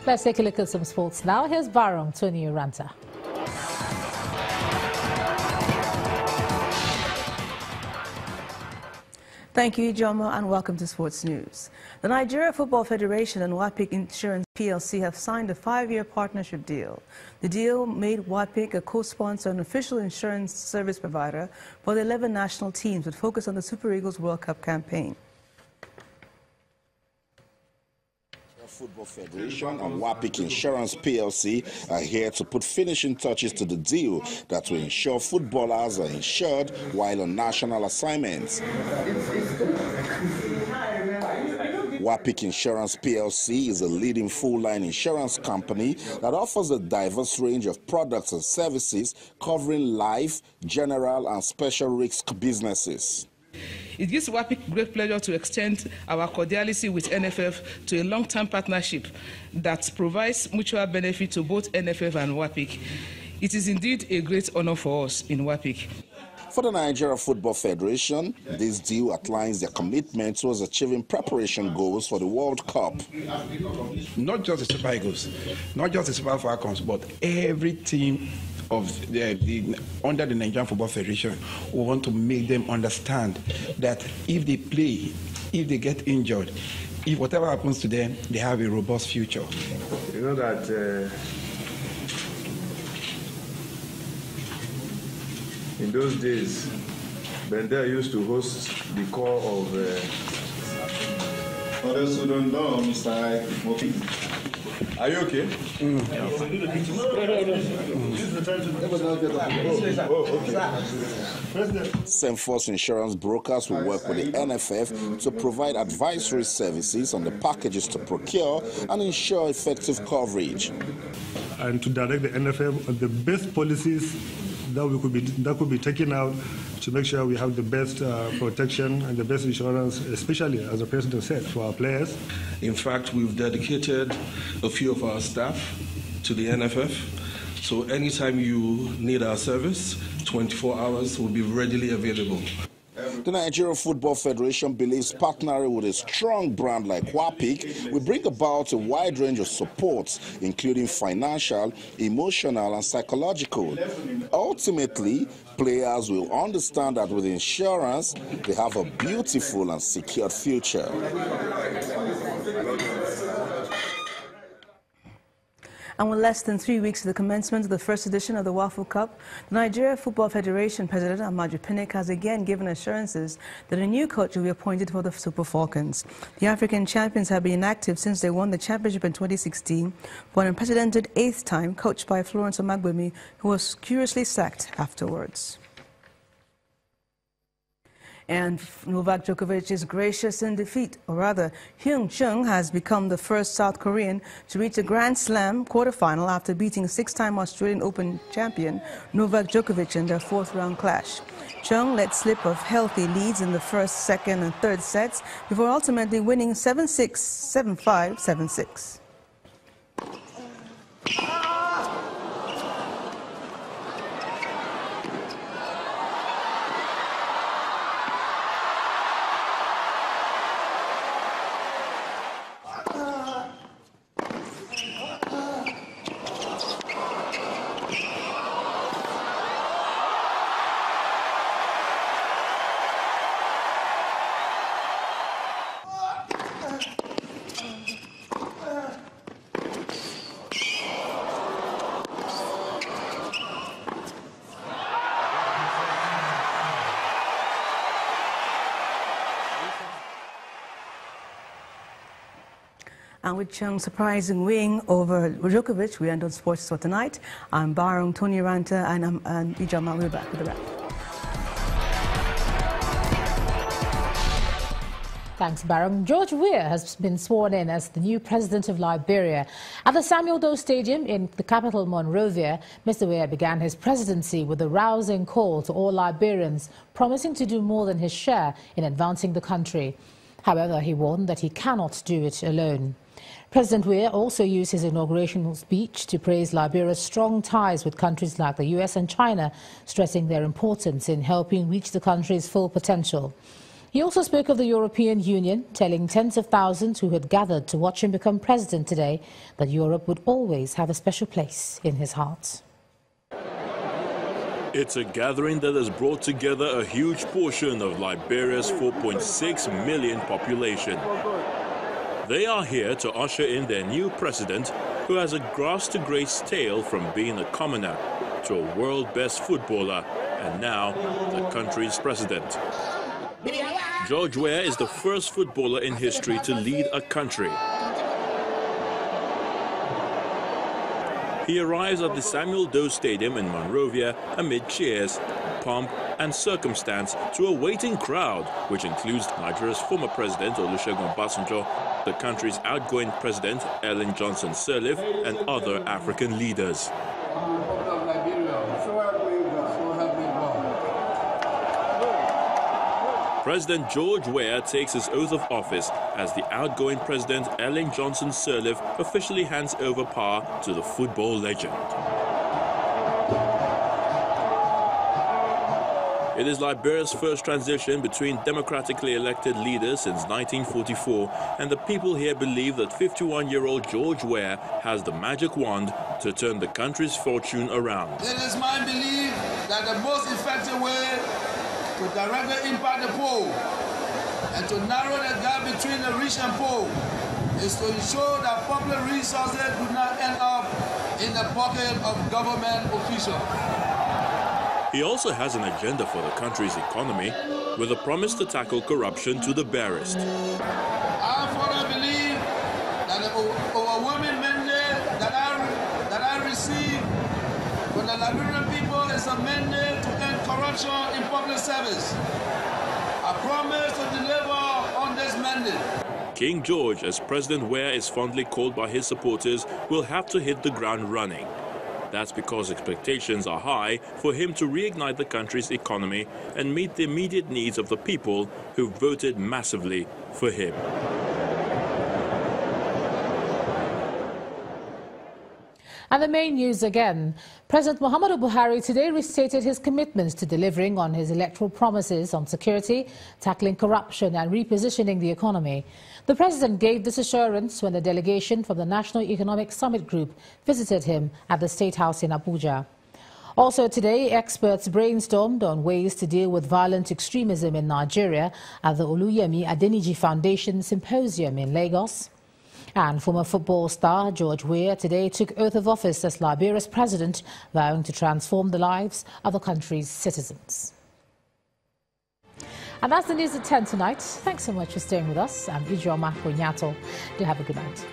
Let's take a look at some sports now. Here's Barong Tony Uranta. Thank you, Jomo, and welcome to Sports News. The Nigeria Football Federation and WAPIC Insurance PLC have signed a 5-year partnership deal. The deal made WAPIC a co-sponsor and official insurance service provider for the 11 national teams with focus on the Super Eagles World Cup campaign. Football Federation and WAPIC Insurance PLC are here to put finishing touches to the deal that will ensure footballers are insured while on national assignments. WAPIC Insurance PLC is a leading full-line insurance company that offers a diverse range of products and services covering life, general and special risk businesses. It gives WAPIC great pleasure to extend our cordiality with NFF to a long-term partnership that provides mutual benefit to both NFF and WAPIC. It is indeed a great honor for us in WAPIC. For the Nigeria Football Federation, this deal outlines their commitment towards achieving preparation goals for the World Cup. Not just the Super Eagles, not just the Super Falcons, but every team of under the Nigerian Football Federation. We want to make them understand that if they play, if they get injured, if whatever happens to them, they have a robust future. You know that in those days, Bender used to host the core of... For those who don't know, Mr. Mopi. Are you okay? Same Force Insurance Brokers will work with the NFF to provide advisory services on the packages to procure and ensure effective coverage. And to direct the NFF on the best policies that could be taken out to make sure we have the best protection and the best insurance, especially, as the President said, for our players. In fact, we've dedicated a few of our staff to the NFF. So anytime you need our service, 24 hours will be readily available. The Nigeria Football Federation believes partnering with a strong brand like WAPIC will bring about a wide range of supports, including financial, emotional, and psychological. Ultimately, players will understand that with insurance, they have a beautiful and secured future. And with less than 3 weeks to the commencement of the first edition of the Waffle Cup, the Nigeria Football Federation President Amaju Pinnick has again given assurances that a new coach will be appointed for the Super Falcons. The African champions have been inactive since they won the championship in 2016 for an unprecedented 8th time, coached by Florence Omagbemi, who was curiously sacked afterwards. And Novak Djokovic is gracious in defeat, or rather, Hyun Chung has become the first South Korean to reach a Grand Slam quarterfinal after beating 6-time Australian Open champion Novak Djokovic in their 4th-round clash. Chung let slip of healthy leads in the first, second, and third sets before ultimately winning 7-6, 7-5, 7-6. And with Chung's surprising win over Djokovic, we end on Sports for tonight. I'm Barong Tony Uranta, and I'm Ijama. We're back with the wrap. Thanks, Barong. George Weah has been sworn in as the new president of Liberia. At the Samuel Doe Stadium in the capital, Monrovia, Mr. Weah began his presidency with a rousing call to all Liberians, promising to do more than his share in advancing the country. However, he warned that he cannot do it alone. President Weah also used his inauguration speech to praise Liberia's strong ties with countries like the US and China, stressing their importance in helping reach the country's full potential. He also spoke of the European Union, telling tens of thousands who had gathered to watch him become president today that Europe would always have a special place in his heart. It's a gathering that has brought together a huge portion of Liberia's 4.6 million population. They are here to usher in their new president, who has a grass-to-grace tale from being a commoner to a world-best footballer and now the country's president. George Weah is the first footballer in history to lead a country. He arrives at the Samuel Doe Stadium in Monrovia amid cheers, pomp and circumstance to a waiting crowd, which includes Nigeria's former president Olusegun Obasanjo, the country's outgoing president Ellen Johnson Sirleaf and other African leaders. President George Weah takes his oath of office as the outgoing president Ellen Johnson Sirleaf officially hands over power to the football legend. It is Liberia's first transition between democratically elected leaders since 1944, and the people here believe that 51-year-old George Weah has the magic wand to turn the country's fortune around. It is my belief that the most effective way to directly impact the poor and to narrow the gap between the rich and poor is to ensure that public resources do not end up in the pocket of government officials. He also has an agenda for the country's economy, with a promise to tackle corruption to the barest. I further believe that the overwhelming mandate that I received from the Liberian people is a mandate to end corruption in public service. I promise to deliver on this mandate. King George, as President Weah is fondly called by his supporters, will have to hit the ground running. That's because expectations are high for him to reignite the country's economy and meet the immediate needs of the people who voted massively for him. And the main news again. President Muhammadu Buhari today restated his commitments to delivering on his electoral promises on security, tackling corruption and repositioning the economy. The president gave this assurance when the delegation from the National Economic Summit Group visited him at the State House in Abuja. Also today, experts brainstormed on ways to deal with violent extremism in Nigeria at the Oluyemi Adeniji Foundation Symposium in Lagos. And former football star George Weah today took oath of office as Liberia's president, vowing to transform the lives of the country's citizens. And that's the news at 10 tonight. Thanks so much for staying with us. I'm Ijoma Onyato. Do have a good night.